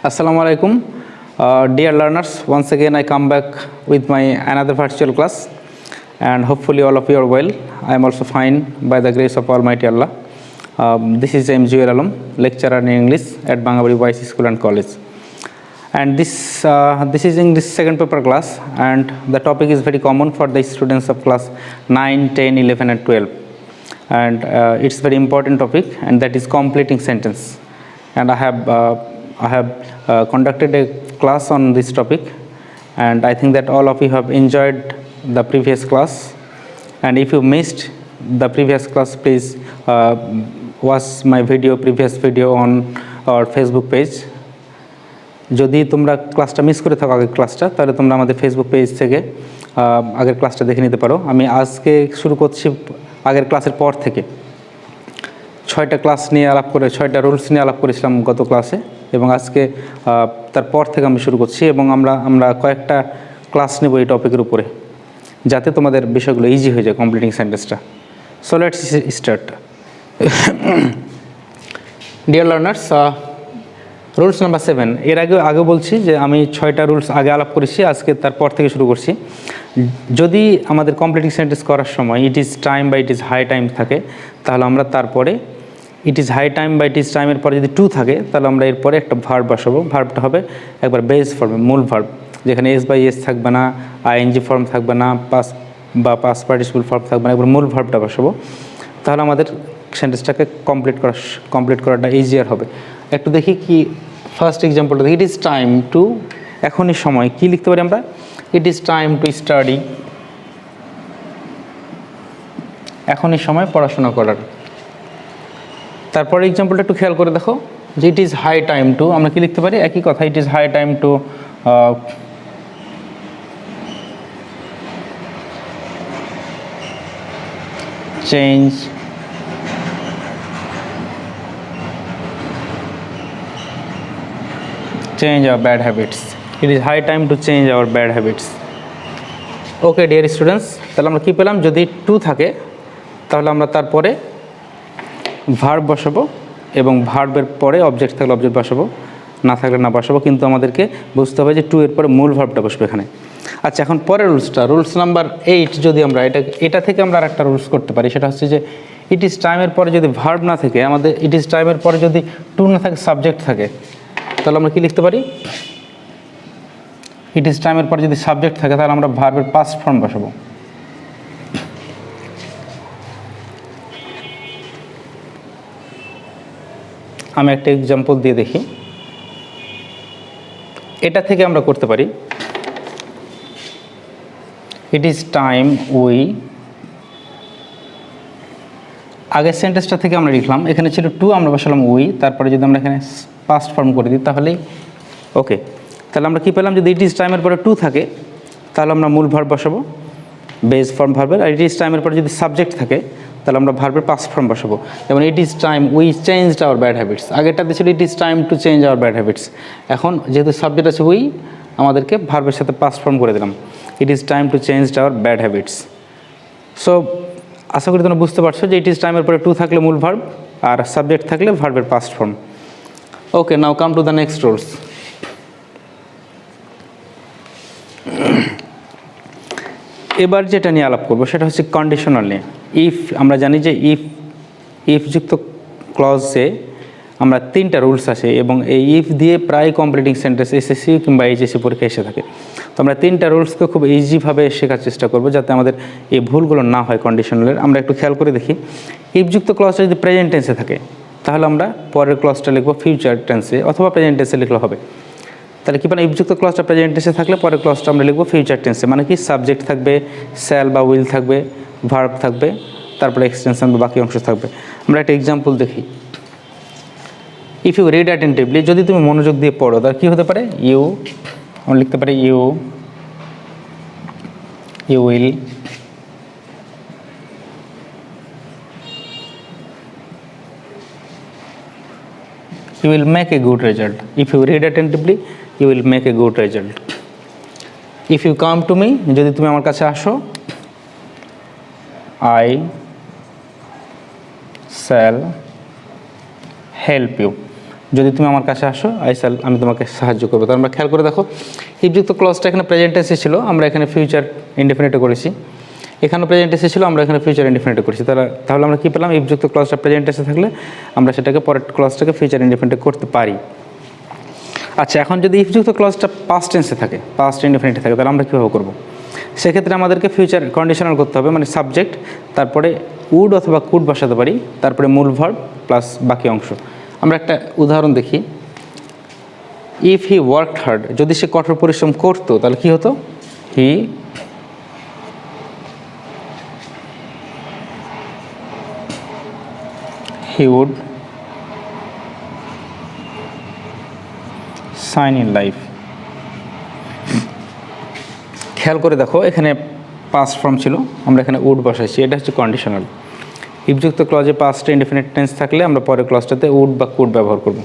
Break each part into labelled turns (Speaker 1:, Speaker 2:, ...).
Speaker 1: Assalamu alaikum. Dear learners, once again I come back with my another virtual class, and hopefully all of you are well. I am also fine by the grace of Almighty Allah. This is MJL Alam, lecturer in English at Bangabari Boys School and College. And this is English second paper class, and the topic is very common for the students of class 9, 10, 11 and 12. And it's very important topic, and that is completing sentence. And I have conducted a class on this topic, and I think that all of you have enjoyed the previous class. And if you missed the previous class, please watch my previous video on our Facebook page. যদি তোমরা ক্লাসটা miss করে থাকো আগের ক্লাসটা, তাহলে তোমরা আমাদের ফেসবুক পেজ থেকে আগের ক্লাসটা দেখে নিতে পারো। আমি আজকে শুরু করছি আগের ক্লাসের পর থেকে। 6টা ক্লাস নিয়ে আলাপ করে 6টা রুলস নিয়ে আলাপ করেছিলাম গত ক্লাসে, এবং আজকে তারপর থেকে আমি শুরু করছি, এবং আমরা কয়েকটা ক্লাস নেব এই টপিকের উপরে, যাতে তোমাদের বিষয়গুলো ইজি হয়ে যায় কমপ্লিটিং সেন্টেন্সটা। So let's start. Dear learners, rules number 7। এর আগে বলছি যে আমি 6টা রুলস আগে আলাপ করেছি, আজকে তারপর থেকে শুরু করছি। যদি আমাদের কমপ্লিটিং সেন্টেন্স করার সময় ইট ইজ টাইম বা ইট ইজ হাই টাইম থাকে, তাহলে আমরা তারপরে ইট ইজ হাই টাইম বা ইট ইজ টাইমের পরে যদি টু থাকে, তাহলে আমরা এরপরে একটা ভার্ব বসাবো। ভার্বটা হবে একবার বেস ফর্মে, মূল ভার্ব, যেখানে এস বাই এস থাকবে না, আইএনজি ফর্ম থাকবে না, পাস্ট পার্টিসিপল ফর্ম থাকবে না, একবার মূল ভার্বটা বসাবো। তাহলে আমাদের সেন্টেন্সটাকে কমপ্লিট করাটা ইজিয়ার হবে। একটু দেখি কি ফার্স্ট এক্সাম্পলটা দেখি। ইট ইজ টাইম টু, এখনই সময়, কি লিখতে পারি আমরা? ইট ইজ টাইম টু স্টাডি, এখনই সময় পড়াশোনা করার। তারপরে এক্সাম্পলটা একটু খেয়াল করে দেখো, যে it is high time to, আমরা কি লিখতে পারি? একই কথা, it is high time to change our bad habits. It is high time to change our bad habits. Okay dear students, তাহলে আমরা কি পেলাম? যদি টু থাকে তাহলে আমরা তারপরে ভার্ব বসাবো, এবং ভার্বের পরে অবজেক্ট থাকলে অবজেক্ট বসাবো, না থাকলে না বসাবো। কিন্তু আমাদেরকে বুঝতে হবে যে টু এর পরে মূল ভার্বটা বসবে এখানে। আচ্ছা, এখন পরের রুলসটা, রুলস নাম্বার 8। যদি আমরা এটা থেকে আমরা আরেকটা রুলস করতে পারি, সেটা হচ্ছে যে ইট ইজ টাইমের পরে যদি ভার্ব না থাকে, আমাদের ইট ইজ টাইমের পরে যদি টু না থাকে, সাবজেক্ট থাকে, তাহলে আমরা কি লিখতে পারি? ইট ইজ টাইমের পরে যদি সাবজেক্ট থাকে, তাহলে আমরা ভার্বের পাস্ট ফর্ম বসাবো। আমি একটা এক্সাম্পল দিয়ে দেখি। এটা থেকে আমরা করতে পারি, ইট ইজ টাইম উই, আগের সেন্টেন্সটা থেকে আমরা লিখলাম, এখানে ছিল টু, আমরা বসালাম উই, তারপরে যদি আমরা এখানে পাস্ট ফর্ম করে দিই তাহলেই ওকে। তাহলে আমরা কি পেলাম? যদি ইট ইজ টাইমের পরে টু থাকে, তাহলে আমরা মূল ভার্ব বসাবো, বেস ফর্ম ভার্বের। আর ইট ইজ টাইমের পরে যদি সাবজেক্ট থাকে, তাহলে আমরা ভার্বের পাস্ট ফর্ম বসাবো। যেমন it is time we changed our bad habits, আগেরটাতে ছিল it is time to change our bad habits. এখন যেহেতু সাবজেক্ট আছে উই, আমাদেরকে ভার্বের সাথে পাস্ট ফর্ম করে দিলাম, it is time to change our bad habits. So আশা করি তোমরা বুঝতে পারছো যে ইট ইজ টাইমের পরে টু থাকলে মূল ভার্ব, আর সাবজেক্ট থাকলে ভার্বের past form. Okay, now come to the next rules. এবার যেটা নিয়ে আলাপ করবো সেটা হচ্ছে কন্ডিশনাল নিয়ে। ইফ, আমরা জানি যে ইফযুক্ত ক্লজে আমরা 3টা রুলস আছে, এবং এই ইফ দিয়ে প্রায় কমপ্লিটিং সেন্টেন্স এসএসসি কিংবা এইচএসসি পরীক্ষা এসে থাকে। তো আমরা 3টা রুলসকে খুব ইজিভাবে শেখার চেষ্টা করবো, যাতে আমাদের এই ভুলগুলো না হয় কন্ডিশনালের। আমরা একটু খেয়াল করে দেখি, ইফযুক্ত ক্লজটা যদি প্রেজেন্ট টেন্সে থাকে, তাহলে আমরা পরের ক্লজটা লিখবো ফিউচার টেন্সে, অথবা প্রেজেন্ট টেন্সে লিখলে হবে। তাহলে কি, মানে ইফযুক্ত ক্লজটা প্রেজেন্ট টেন্সে থাকলে পরের ক্লজটা আমরা লিখবো ফিউচার টেন্সে। মানে কি, সাবজেক্ট থাকবে, শ্যাল বা উইল থাকবে, ভার্ব থাকবে, তারপরে এক্সটেনশন বা বাকি অংশ থাকবে। আমরা একটা এক্সাম্পল দেখি। ইফ ইউ রিড অ্যাটেন্টিভলি, যদি তুমি মনোযোগ দিয়ে পড়ো, তার কী হতে পারে? ইউ, আমরা লিখতে পারি you will, you will make a good result. If you read attentively, you will make a good result. If you come to me, যদি তুমি আমার কাছে আসো, I shall help you. যদি তুমি আমার কাছে আসো আমি তোমাকে সাহায্য করবো। তো আমরা খেয়াল করে দেখো, ইফযুক্ত ক্লজটা এখানে প্রেজেন্ট টেন্সে ছিল, আমরা এখানে ফিউচার ইনডেফিনিটে করেছি। এখানে প্রেজেন্ট টেন্সে ছিল, আমরা এখানে ফিউচার ইনডেফিনিটে করেছি। তাহলে আমরা কী পেলাম, ইফযুক্ত ক্লজটা প্রেজেন্ট টেন্সে থাকলে আমরা সেটাকে পরের ক্লজটাকে ফিউচার ইনডেফিনিটে করতে পারি। আচ্ছা, এখন যদি ইফযুক্ত ক্লজটা পাস্ট টেন্সে থাকে, পাস্ট ইনডেফিনিটে থাকে, তাহলে আমরা কীভাবে করবো? সেক্ষেত্রে আমাদেরকে ফিউচার কন্ডিশনাল করতে হবে, মানে সাবজেক্ট, তারপরে উড অথবা কুড বসাতে পারি, তারপরে মূল ভার্ব প্লাস বাকি অংশ। আমরা একটা উদাহরণ দেখি। ইফ হি ওয়ার্কড হার্ড, যদি সে কঠোর পরিশ্রম করতো তাহলে কী হতো? He would shine in life. খেয়াল করে দেখো, এখানে পাস্ট ফর্ম ছিল, আমরা এখানে উড বসাইছি, এটা হচ্ছে কন্ডিশনাল। ইফযুক্ত ক্লজে পাস্ট ইনডেফিনিট টেন্স থাকলে আমরা পরের ক্লজটাতে উড বা কুড ব্যবহার করব।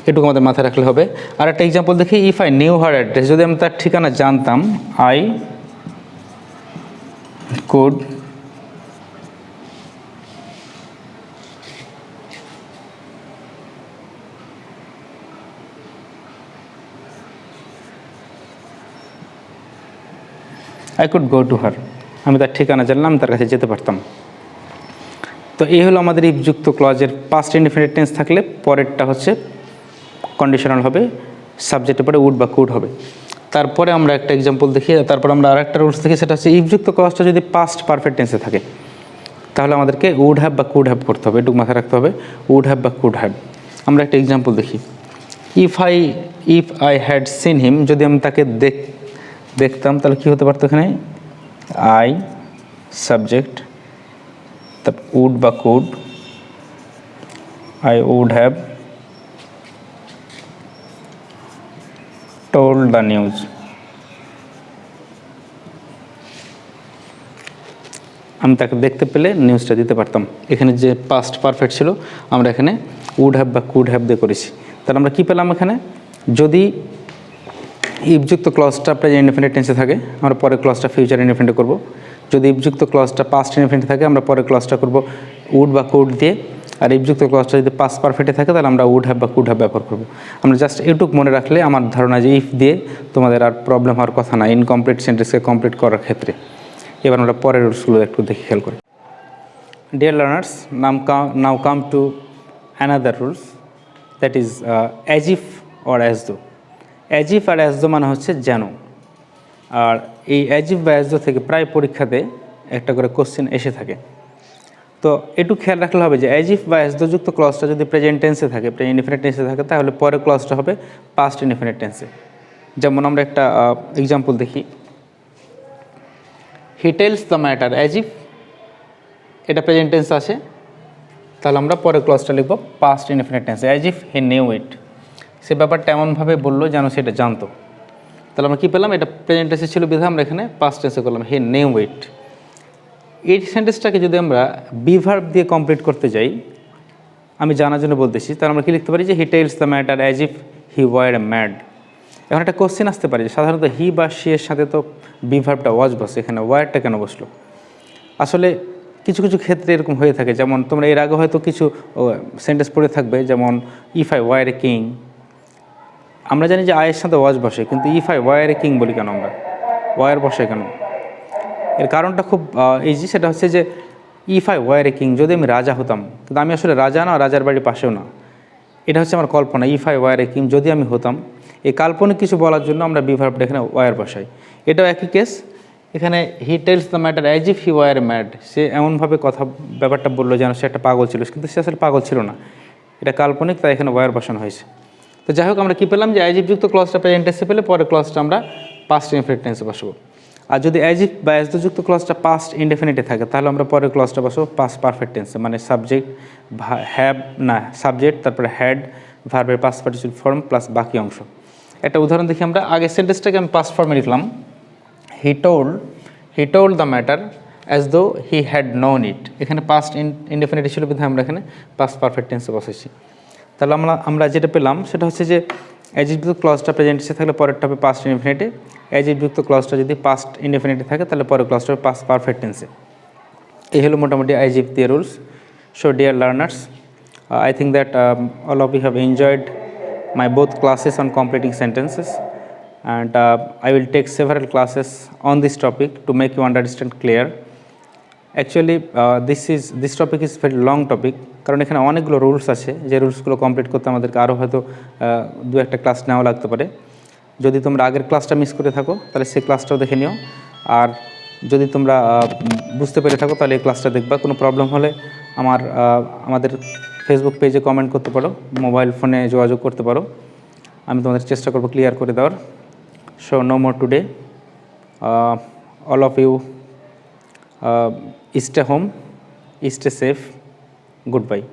Speaker 1: এটুকু আমাদের মাথায় রাখলে হবে। আর একটা এক্সাম্পল দেখি, if I knew her address, যদি আমি তার ঠিকানা জানতাম, I could go to her, আমি তার ঠিকানা জানলাম, তার কাছে যেতে পারতাম। তো এই হলো আমাদের ইফযুক্ত ক্লজের পাস্ট ইনডেফিনিট টেন্স থাকলে পরেরটা হচ্ছে কন্ডিশনাল হবে, সাবজেক্টের পরে উড বা কুড হবে। তারপরে আমরা একটা এক্সাম্পল দেখি, তারপর আমরা আরেকটা রুলস দেখি, সেটা হচ্ছে ইফযুক্ত ক্লজটা যদি পাস্ট পারফেক্ট টেন্সে থাকে তাহলে আমাদেরকে উড হ্যাভ বা কুড হ্যাভ করতে হবে, এটুকু মাথায় রাখতে হবে, উড হ্যাভ বা কুড হ্যাভ। আমরা একটা এক্সাম্পল দেখি, if I had seen him, যদি আমি তাকে দেখতাম তাহলে কী হতে পারতো? এখানে আই সাবজেক্ট, তারপর উড বা could, I would have told the news. আমি তাকে দেখতে পেলে নিউজটা দিতে পারতাম। এখানে যে পাস্ট পারফেক্ট ছিল, আমরা এখানে উড হ্যাভ বা কুড হ্যাভ দিয়ে করেছি। তাহলে আমরা কী পেলাম? এখানে যদি ইফযুক্ত ক্লজটা প্রেজেন্ট ইনডেফিনিট টেন্সে থাকে, আমরা পরের ক্লজটা ফিউচার ইনডেফিনিটে করব। যদি ইফযুক্ত ক্লজটা পাস্ট ইনডেফিনিটে থাকে, আমরা পরের ক্লজটা করব উড বা কুড দিয়ে। আর ইফযুক্ত ক্লজটা যদি পাস্ট পারফেক্টে থাকে তাহলে আমরা উড হ্যাভ বা কুড হ্যাভ ব্যবহার করব। আমরা জাস্ট এটুক মনে রাখলে আমার ধারণা যে ইফ দিয়ে তোমাদের আর প্রবলেম হওয়ার কথা না ইনকমপ্লিট সেন্টেন্সকে কমপ্লিট করার ক্ষেত্রে। এবার আমরা পরের রুলসগুলো একটু দেখে খেয়াল করি। Dear learners, now come to another rules, that is as if or as though. As if আর অ্যাজ দো মানে হচ্ছে যেন। আর এই অ্যাজ ইফ বা অ্যাজ দো থেকে প্রায় পরীক্ষাতে একটা করে কোশ্চেন এসে থাকে। তো একটু খেয়াল রাখলে হবে যে অ্যাজ ইফ বা অ্যাজ দো যুক্ত ক্লজটা যদি প্রেজেন্ট টেন্সে থাকে, প্রেজেন্ট ইনডেফিনিট টেন্সে থাকে, তাহলে পরের ক্লজটা হবে পাস্ট ইনডেফিনিট টেন্সে। যেমন আমরা একটা এক্সাম্পল দেখি, he tells the matter as if, এটা প্রেজেন্ট টেন্স আছে, তাহলে আমরা পরের ক্লজটা লিখব পাস্ট ইনডেফিনিট টেন্সে, as if he knew it. সে ব্যাপারটা এমনভাবে বললো যেন সেটা জানতো। তাহলে আমরা কী পেলাম? এটা প্রেজেন্ট টেন্সে ছিল বিধায় আমরা এখানে পাস্ট টেন্সে করলাম, হি নিউ ইট। এই সেন্টেন্সটাকে যদি আমরা বি ভার্ব দিয়ে কমপ্লিট করতে যাই, আমি জানার জন্য বলতেছি, তাহলে আমরা কী লিখতে পারি যে হি tells the matter as if he war A mad. এখন একটা কোশ্চেন আসতে পারে যে সাধারণত হি বা সি এর সাথে তো বি ভার্বটা ওয়াজ বসে, এখানে ওয়ারটা কেন বসলো? আসলে কিছু কিছু ক্ষেত্রে এরকম হয়ে থাকে, যেমন তোমরা এর আগে হয়তো কিছু সেন্টেন্স পড়ে থাকবে, যেমন if I were a king. আমরা জানি যে আয়ের সাথে ওয়াজ বসে, কিন্তু if I were a king বলি কেন আমরা? ওয়ার বসে কেন? এর কারণটা খুব ইজি, সেটা হচ্ছে যে if I were a king, যদি আমি রাজা হতাম, কিন্তু আমি আসলে রাজা না, রাজার বাড়ির পাশেও না, এটা হচ্ছে আমার কল্পনা। If I were a king, যদি আমি হতাম, এই কাল্পনিক কিছু বলার জন্য আমরা বি ভার্বটা এখানে ওয়ার বসাই। এটাও একই কেস, এখানে he tells the matter as if he were mad. সে এমনভাবে ব্যাপারটা বললো যেন সে একটা পাগল ছিল, কিন্তু সে আসলে পাগল ছিল না, এটা কাল্পনিক, তাই এখানে ওয়ার বসানো হয়েছে। তো যাই হোক, আমরা কী পেলাম যে অ্যাজ ইফ যুক্ত ক্লজটা প্রেজেন্ট টেন্সে পেলে পরের ক্লজটা আমরা পাস্ট ইনডেফিনিট টেন্সে বসাবো। আর যদি অ্যাজ ইফ বা অ্যাজ দো যুক্ত ক্লজটা পাস্ট ইনডেফিনিটে থাকে, তাহলে আমরা পরের ক্লজটা বসাবো পাস্ট পারফেক্ট টেন্সে, মানে সাবজেক্ট সাবজেক্ট, তারপরে হ্যাড, ভার্বের পাস্ট পার্টিসিপল ফর্ম প্লাস বাকি অংশ। একটা উদাহরণ দেখি আমরা। আগের সেন্টেন্সটাকে আমি পাস্ট ফর্মে লিখলাম, he told the matter as though he had known ইট। এখানে পাস্ট ইনডেফিনিট ছিল বিধায় আমরা এখানে পাস্ট পারফেক্ট টেন্সে বসেছি। তাহলে আমরা যেটা পেলাম সেটা হচ্ছে যে অ্যাজ ইফ যুক্ত ক্লজটা প্রেজেন্ট টেন্সে থাকলে পরেরটা হবে পাস্ট ইনডেফিনিটে, অ্যাজ ইফ যুক্ত ক্লজটা যদি পাস্ট ইনডেফিনিটে থাকে তাহলে পরের ক্লজটা হবে পাস্ট পারফেক্ট টেন্সে। এই হলো মোটামুটি অ্যাজ ইফ দিয়ে rules. So dear learners, I think that all of you have enjoyed my both classes on completing sentences, and I will take several classes on this topic to make you understand clear. Actually, this topic is very long topic, কারণ এখানে অনেকগুলো rules আছে, যে রুলসগুলো complete করতে আমাদেরকে আরও হয়তো দু একটা ক্লাস নেওয়া লাগতে পারে। যদি তোমরা আগের ক্লাসটা মিস করে থাকো তাহলে সেই ক্লাসটাও দেখে নিও, আর যদি তোমরা বুঝতে পেরে থাকো তাহলে এই ক্লাসটা দেখবা। কোনো প্রবলেম হলে আমাদের ফেসবুক পেজে কমেন্ট করতে পারো, মোবাইল ফোনে যোগাযোগ করতে পারো, আমি তোমাদের চেষ্টা করবো ক্লিয়ার করে দেওয়ার। So no more today, all of you stay home, stay safe, goodbye.